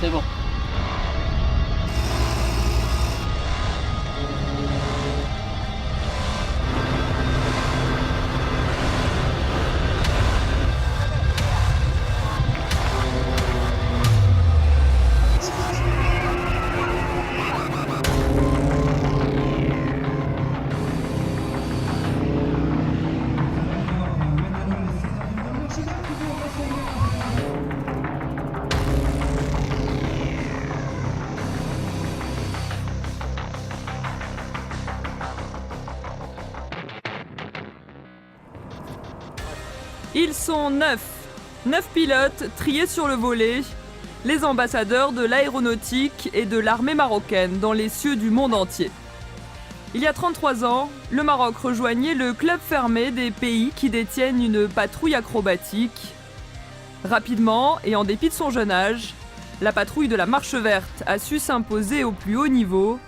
C'est bon. Ils sont 9 pilotes triés sur le volet, les ambassadeurs de l'aéronautique et de l'armée marocaine dans les cieux du monde entier. Il y a 33 ans, le Maroc rejoignait le club fermé des pays qui détiennent une patrouille acrobatique. Rapidement, et en dépit de son jeune âge, la patrouille de la Marche Verte a su s'imposer au plus haut niveau.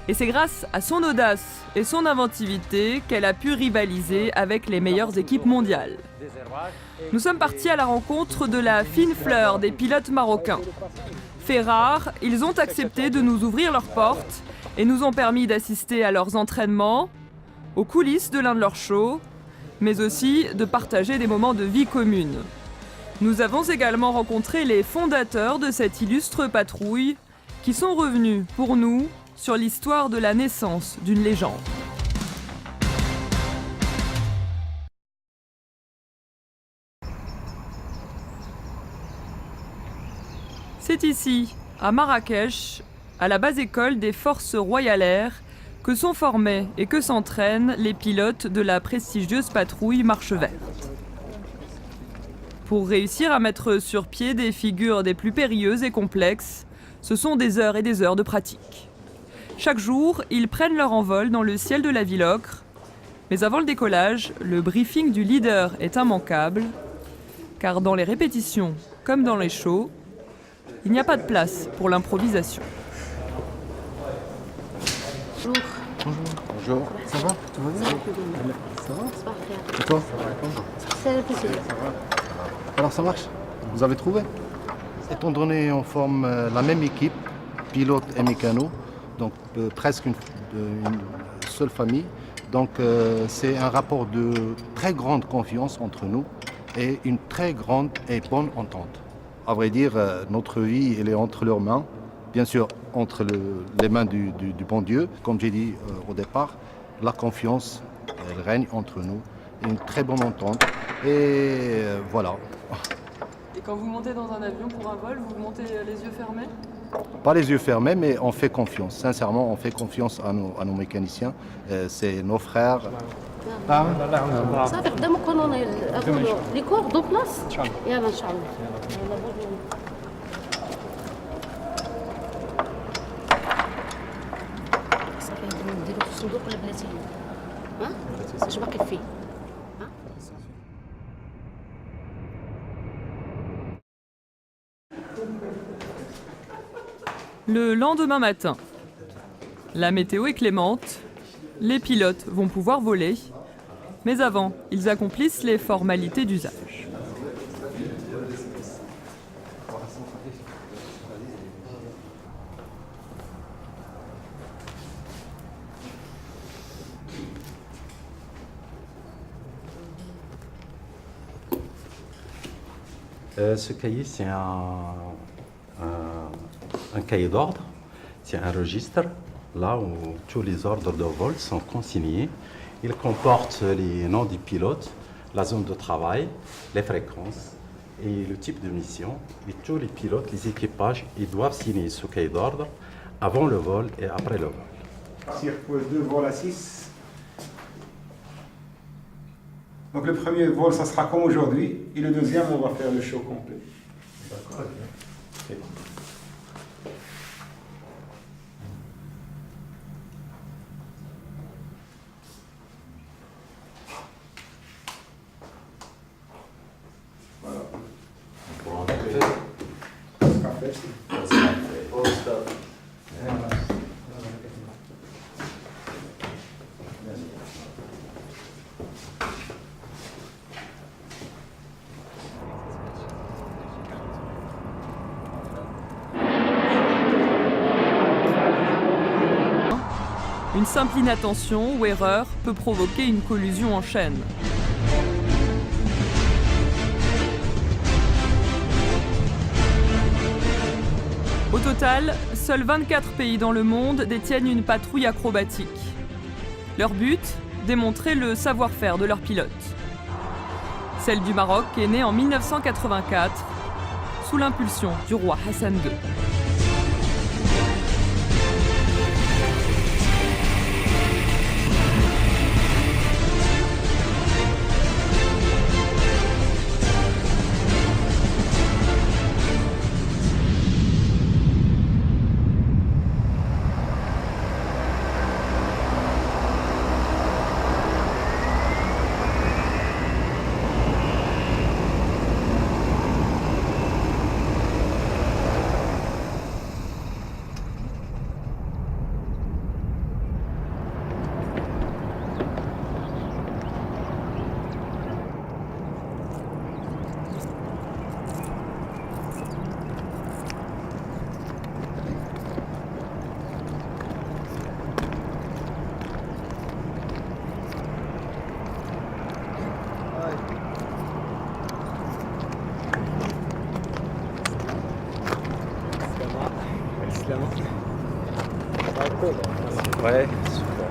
Et c'est grâce à son audace et son inventivité qu'elle a pu rivaliser avec les meilleures équipes mondiales. Nous sommes partis à la rencontre de la fine fleur des pilotes marocains. Fait rare, ils ont accepté de nous ouvrir leurs portes et nous ont permis d'assister à leurs entraînements, aux coulisses de l'un de leurs shows, mais aussi de partager des moments de vie commune. Nous avons également rencontré les fondateurs de cette illustre patrouille qui sont revenus pour nous sur l'histoire de la naissance d'une légende. C'est ici, à Marrakech, à la base école des forces royalaires, que sont formés et que s'entraînent les pilotes de la prestigieuse patrouille Marche Verte. Pour réussir à mettre sur pied des figures des plus périlleuses et complexes, ce sont des heures et des heures de pratique. Chaque jour, ils prennent leur envol dans le ciel de la ville ocre. Mais avant le décollage, le briefing du leader est immanquable, car dans les répétitions, comme dans les shows, il n'y a pas de place pour l'improvisation. Bonjour. Bonjour. Ça va? Tout va bien? Ça va? Et toi? C'est le plaisir. Alors ça marche? Vous avez trouvé? Étant donné on forme la même équipe, pilote et mécano, donc presque une seule famille. Donc c'est un rapport de très grande confiance entre nous et une très grande et bonne entente. À vrai dire, notre vie elle est entre leurs mains, bien sûr entre les mains du bon Dieu. Comme j'ai dit au départ, la confiance elle règne entre nous, une très bonne entente et voilà. Et quand vous montez dans un avion pour un vol, vous montez les yeux fermés ? Pas les yeux fermés, mais on fait confiance. Sincèrement, on fait confiance à nos mécaniciens. C'est nos frères. صافي قدامك كونوا اقولوا لي كور دو بلاص يلا ان شاء الله صافي نديرو في الصندوق ولا بلاتي ها اش باقي فيه ها Le lendemain matin, la météo est clémente, les pilotes vont pouvoir voler, mais avant, ils accomplissent les formalités d'usage. Ce cahier, c'est un cahier d'ordre, c'est un registre, là où tous les ordres de vol sont consignés. Il comporte les noms des pilotes, la zone de travail, les fréquences et le type de mission. Et tous les pilotes, les équipages, ils doivent signer ce cahier d'ordre avant le vol et après le vol. Cirque 2, vol à 6. Donc le premier vol, ça sera comme aujourd'hui, et le deuxième, on va faire le show complet. D'accord. Okay. Une simple inattention ou erreur peut provoquer une collusion en chaîne. Au total, seuls 24 pays dans le monde détiennent une patrouille acrobatique. Leur but ? Démontrer le savoir-faire de leurs pilotes. Celle du Maroc est née en 1984, sous l'impulsion du roi Hassan II. Ouais, super.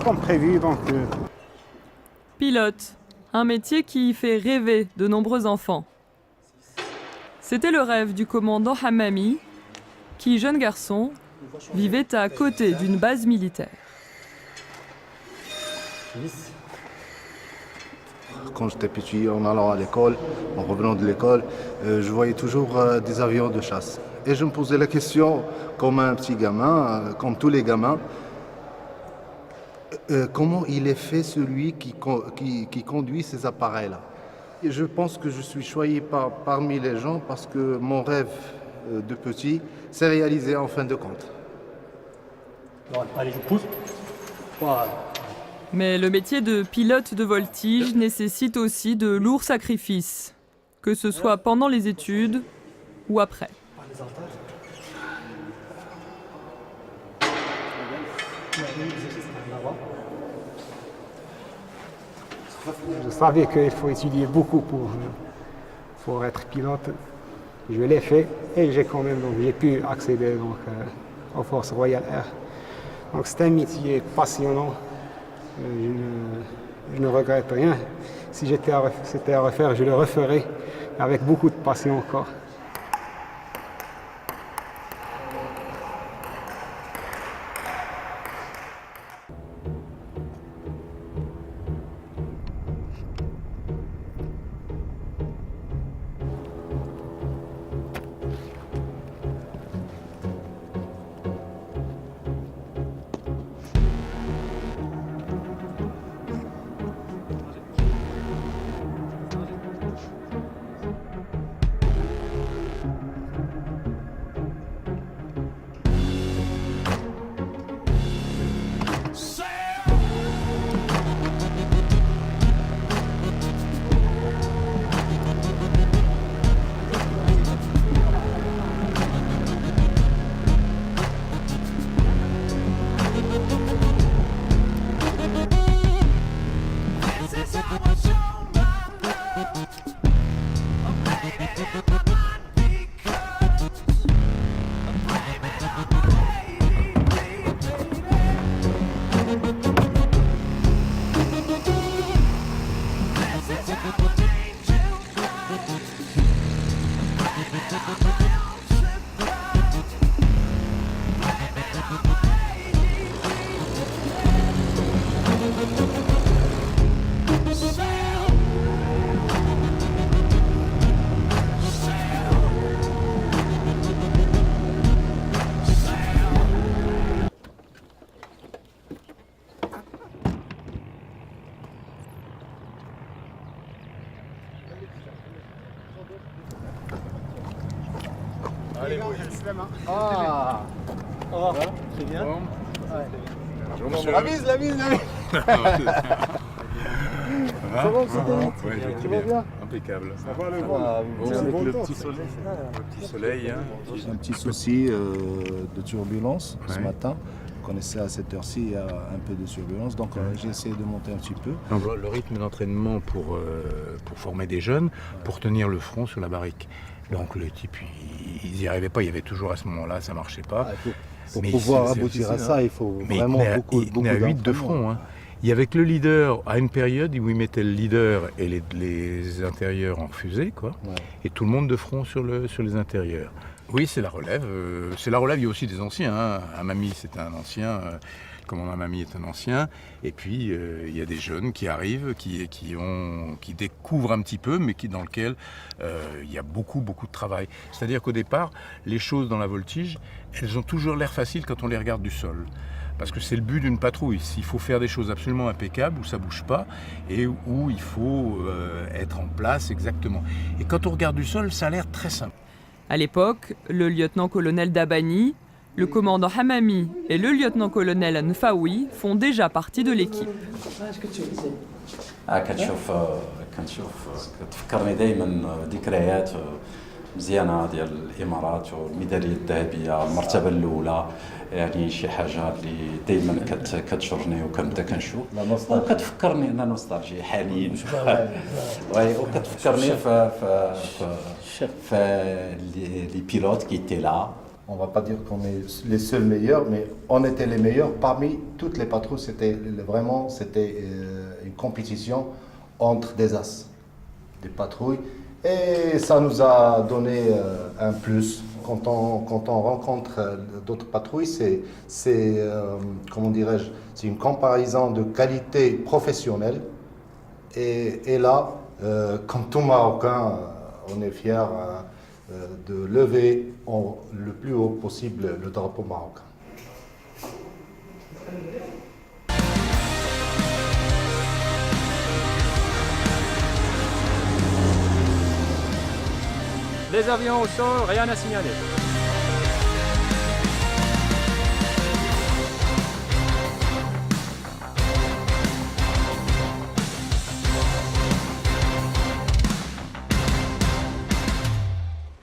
Comme prévu, donc Pilote, un métier qui fait rêver de nombreux enfants. C'était le rêve du commandant Hammami, qui, jeune garçon, vivait à côté d'une base militaire. Quand j'étais petit, en allant à l'école, en revenant de l'école, je voyais toujours des avions de chasse. Et je me posais la question, comme un petit gamin, comme tous les gamins, comment il est fait celui qui conduit ces appareils-là. Et je pense que je suis choyé parmi les gens parce que mon rêve de petit s'est réalisé en fin de compte. Allez, je pousse. Voilà. Mais le métier de pilote de voltige nécessite aussi de lourds sacrifices, que ce soit pendant les études ou après. Je savais qu'il faut étudier beaucoup pour être pilote. Je l'ai fait et j'ai pu accéder aux forces royales air. Donc c'est un métier passionnant. Je ne regrette rien. Si c'était à refaire, je le referais avec beaucoup de passion encore. Ah, Très bien. la mise, la mise, la mise. Ça va, Tu vas bien? impeccable. Ça va le vol. C'est avec bon le temps, petit ça. soleil. Le petit soleil, hein. Un petit souci de turbulence ce Ouais. matin. Vous connaissez à cette heure-ci, il y a un peu de turbulence, donc j'ai essayé de monter un petit peu. Donc, le rythme d'entraînement pour former des jeunes, pour tenir le front sur la barrique. Donc le type, ils n'y arrivaient pas, il y avait toujours à ce moment-là, ça marchait pas. Pour Mais pouvoir c'est aboutir aussi à ça, ça, il faut Mais vraiment il beaucoup tenait à 8 de front. Hein. Il y avait que le leader, à une période où il mettait le leader et les intérieurs en fusée, quoi, Ouais. et tout le monde de front sur les intérieurs. Oui, c'est la relève. C'est la relève, il y a aussi des anciens. Hein. Amami, c'est un ancien. Le commandant Amami est un ancien. Et puis, il y a des jeunes qui arrivent, qui découvrent un petit peu, mais dans lequel il y a beaucoup de travail. C'est-à-dire qu'au départ, les choses dans la voltige, elles ont toujours l'air faciles quand on les regarde du sol. Parce que c'est le but d'une patrouille. Il faut faire des choses absolument impeccables, où ça ne bouge pas, et où il faut être en place exactement. Et quand on regarde du sol, ça a l'air très simple. À l'époque, le lieutenant-colonel Dabani, le commandant Hamami et le lieutenant-colonel Nfaoui font déjà partie de l'équipe. كتفكرني دائما ذكريات مزيانه ديال الامارات والميداليه الذهبيه المرتبه الاولى يعني شي حاجه اللي دائما كتشرني وكنبدا كنشوف وكتفكرني ان نوستالجي حنين وكتفكرني في لي بيلوت كي étaient là. On ne va pas dire qu'on est les seuls meilleurs, mais on était les meilleurs. Parmi toutes les patrouilles, c'était une compétition entre des as, des patrouilles. Et ça nous a donné un plus. Quand on rencontre d'autres patrouilles, comment dirais-je, c'est une comparaison de qualité professionnelle. Et là, comme tout Marocain, on est fiers de lever le plus haut possible le drapeau marocain. Les avions au sol, rien à signaler.